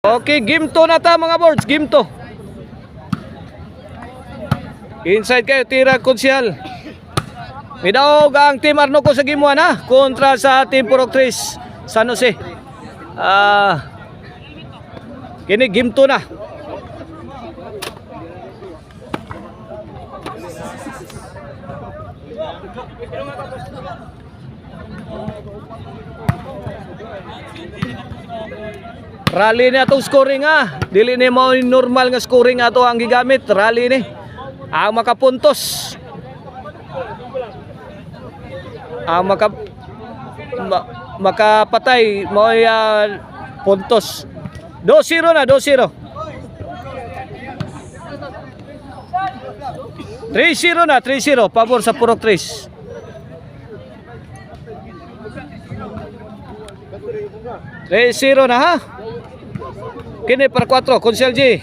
Okay, game 2 na ta mga boards, game 2. Inside kayo, tira konsyal. Midaog ang Team Arnoco sa game 1 ha, kontra sa Team Purok 3 San Jose. Kini game 2 na. Rally na itong scoring ha. Dili ni mo normal nga scoring ato ang gigamit. Rally ni. Ang makapuntos. Ang makapatay mo puntos. 2-0 na, 2-0. 3-0 na, 3-0. Pabor sa Purok 3. Zero na ha. Kini per 4 Konsyal G.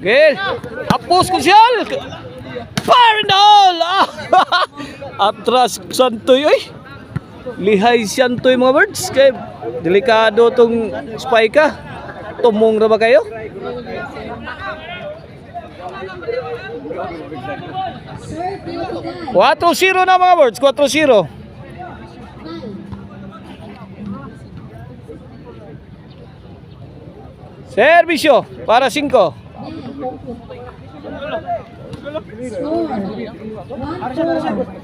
Okay. Hapos Konsyal. Parnol. Atras Santoy oy. Lihay Santoy mga birds. Kay delikado tong spike ka. Tumong ra ba kayo? Sir, 4-0 na mga birds, 4-0. Servisyo para 5.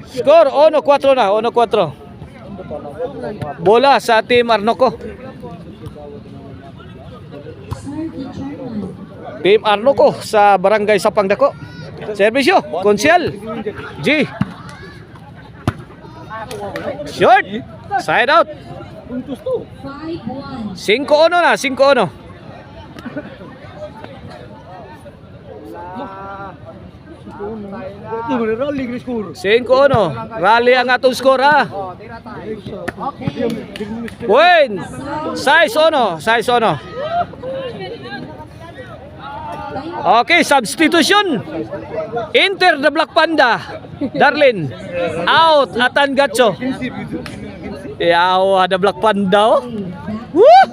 Score 1-4 na, 1-4. Bola sa Team Arnoco. Team Arnoco sa Barangay Sapang Dako. Servisyo, Konsyal G. Short. Side out. 5-1 na, 5-1. 5-1. Rally ang atong score ha. Win. 6-1. Okay, substitution. Enter the Black Panda. Darlin. Out. Atan Gacho. Yaw, ada Black Panda. Woo!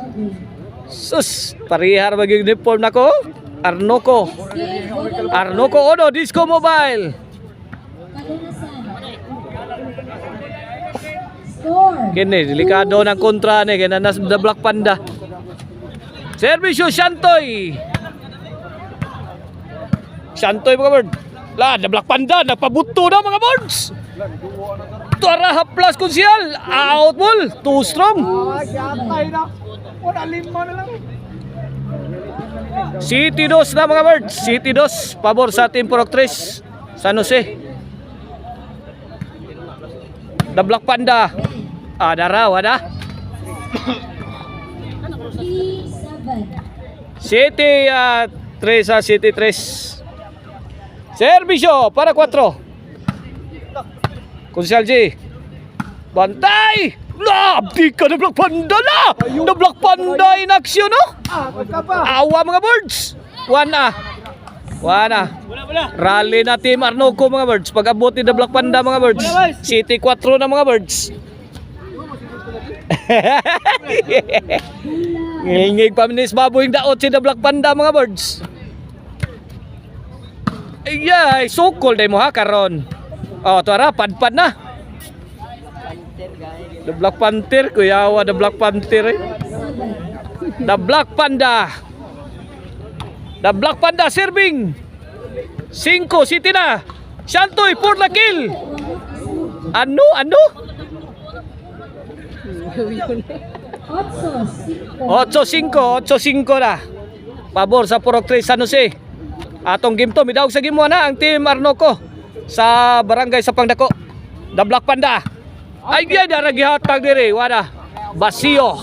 Sus, parihar bagi uniform nako. Arnoco. Arnoco Disco Mobile. Kini delikado ng kontra ni kaya nas the Black Panda. Servisyo Santoy. Santoy mga bird. La, the Black Panda nagpabuto na mga birds. Tara haplas Konsyal. Out ball. Too strong. City 2 na mga birds. City 2. Pabor sa Team Purok 3 San Jose. The Black Panda. Ada raw, ada. City 3 sa City 3. Servisyo para 4. Konsyal G. Bantay. Labdi ka na Black Panda na. The Black Panda in action no. Awa mga birds. 1 na. Rally na Team Arnoco mga birds. Pag-abot ni the Black Panda mga birds. City 4 na mga birds. Ngingig paminis baboy yung daot si the Black Panda mga birds. Ay, sukol day mo ha karon. Oh, tuara padpad na. The Black Panther, kuyawa the Black Panther eh. The Black Panda. The Black Panda serving. 5 City na. Santoy for the kill. Ano? 8-5 na. Pabor sa Purok 3 San Jose. Atong game to midawg sa game 1 na ang Team Arnoco sa Barangay Sapang Dako. The Black Panda. Ay gyud gihatag diri wala. Basio.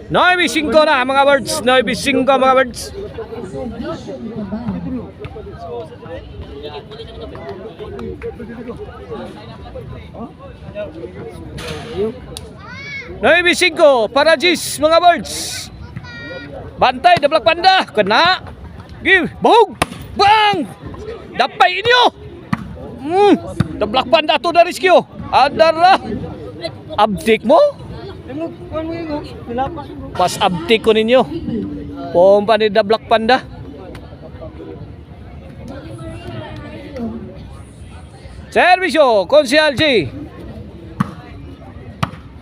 9-5 na mga birds. 9-5 mga birds. Noy para Gis mga birds. Bantay the Black Panda. Kena. Give. Bahug. Bang. Dapay inyo. The Black Panda to the rescue. Adara. Abdik mo. Pas abti ko ninyo. Pompa ni The Black Panda. Servisyo, Konsyal G.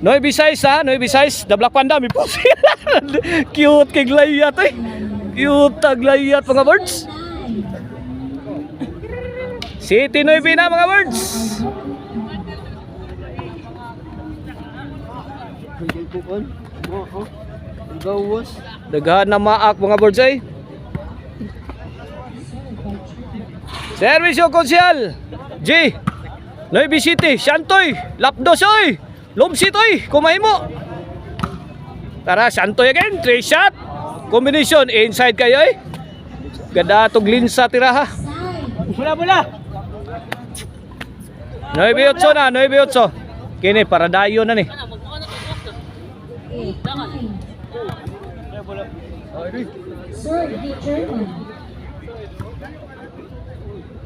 Noy Bisayas ha, Noy Bisayas, The Black Panda, may pusi. Cute kay glayat eh. Cute tag glayat mga birds. City Noy Bina mga birds. Daghan na maak mga birds ay. Servisyo Konsyal G. Nueva City, Shantoy, Lapdos oy. Lomsit oy, kumay mo. Tara, Shantoy again, 3 shot. Combination inside kayo eh. Ganda tog linsa tiraha. Bola. 9-8 na, 9-8. Kini para dayo na ni.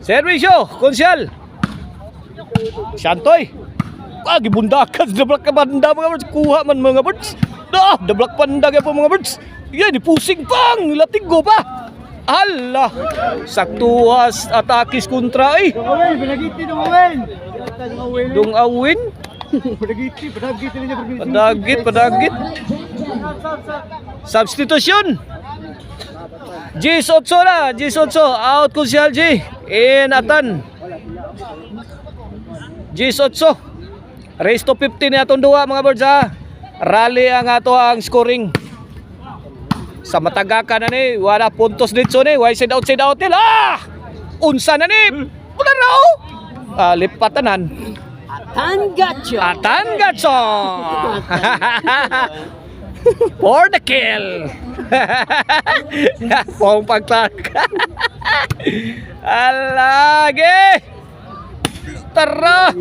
Servisyo, Konsyal. Shantoy. Gibundakan The Black Panda mga birds. Kuha man mga birds. The Black Panda kaya po mga birds. Yan, pusing pang. Latigo pa. Hala. Saktuas atakis kontra eh. Dong awin. Padagit. Substitution. G8 na. G8. Out Konsyal G. In Atan. G8. Race to 50 ni atong duwa mga birds ha. Rally ang ato ang scoring. Sa matagakan na ni. Wala puntos dito ni. Why side out nila. Unsa na ni. Wala raw. Lipatanan. Atan Gacho. For the kill. Pong pagtak. Alage. Tara.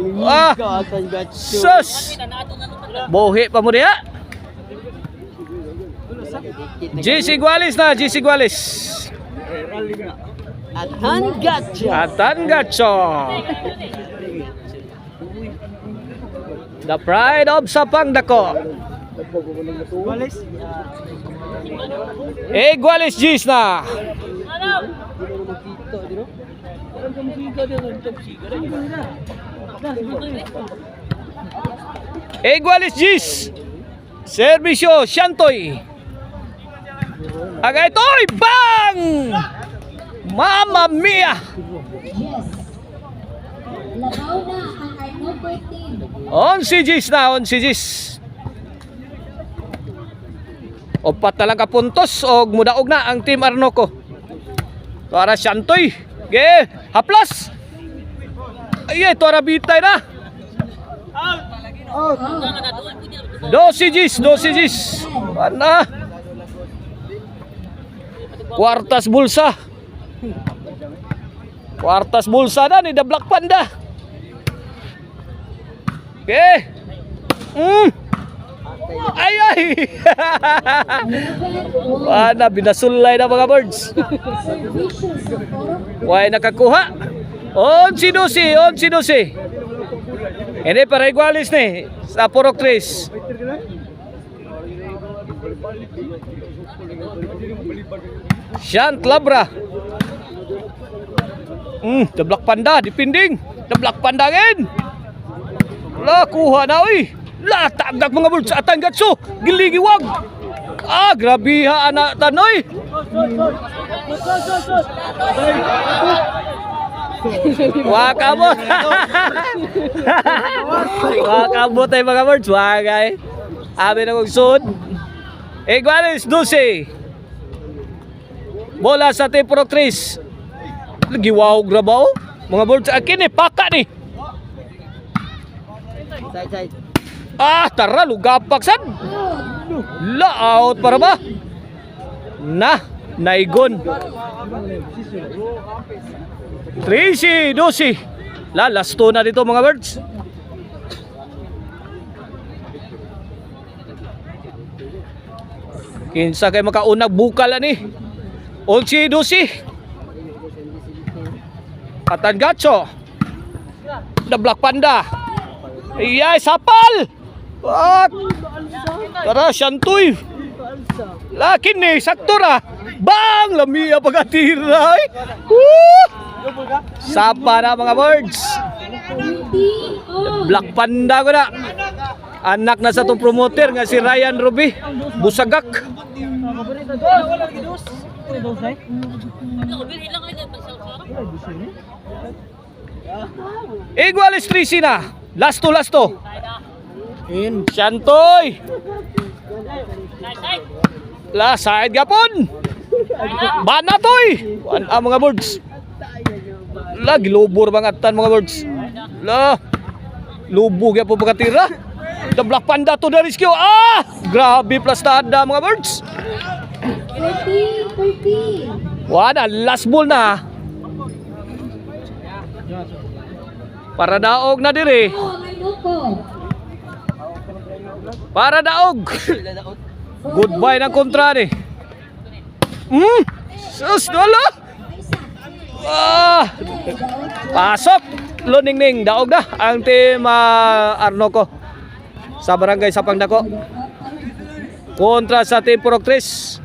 Sus. Bohi pa mo diya. GC Gualis na, GC Gualis. Atan Gacho. The pride of Sapang Dako. Gualis G's na. Gualis G's. Servisyo Shantoy. Agay toy bang. Mamma mia. Labaw na ang Arnold 14. On si G's na, on si G's. Opat talaga puntos og mudaog na ang Team Arnoco. Para Shantoy. Ge, haplas. Ay, tora bitay na. Dosigis. Ana. Kuartas bulsa na ni The Black Panda. Okay. Ay. Ana, binasulay na mga birds. Why nakakuha? On si Dusi. Ini para igualis ni sa Purok 3. Shant Labra. The Black Panda dipinding. The Black Panda again. La kuha na oy. La tagak mga birds sa Atan Gatso. Giligiwag. Grabe ha anak tanoy. Wakabot. Wakabot ay mga birds. Wagay. Abi na kong sud. Igualis 12. Bola sa Team Purok 3. Giwaw grabaw. Mga birds akin ni paka ni. Side. Tara lugapak sad. La out para ba? Naigon. 13, 12. Last two na dito mga birds. Kinsa kay makaunag bukal ani. 11, 12. Atan Gacho. The Black Panda. Iyay sapal. Tara, Shantoy. Lakin ni, sakto ra. Bang! Lamia pagkatiray. Sapa na mga birds. 20 all. Black Panda ko na. Anak na sa itong promoter nga si Ryan Ruby. Busagak. Igualis 3 na. Lasto. Shantoy. La, side gapon. Bana toy. Ang mga birds. La, gilubor bangatan mga birds. La, lubog yan po pagkatira. The Black Panda to the rescue. Grabe plastada mga birds. 13. Wala, last ball na. Para daog na dire. Oh, Arnoco. Para daog. Goodbye ng kontra ni. Sus, dolo. Pasok. Luningning, daog na ang team Arnoco sa barangay Sapang Dako kontra sa team Purok 3.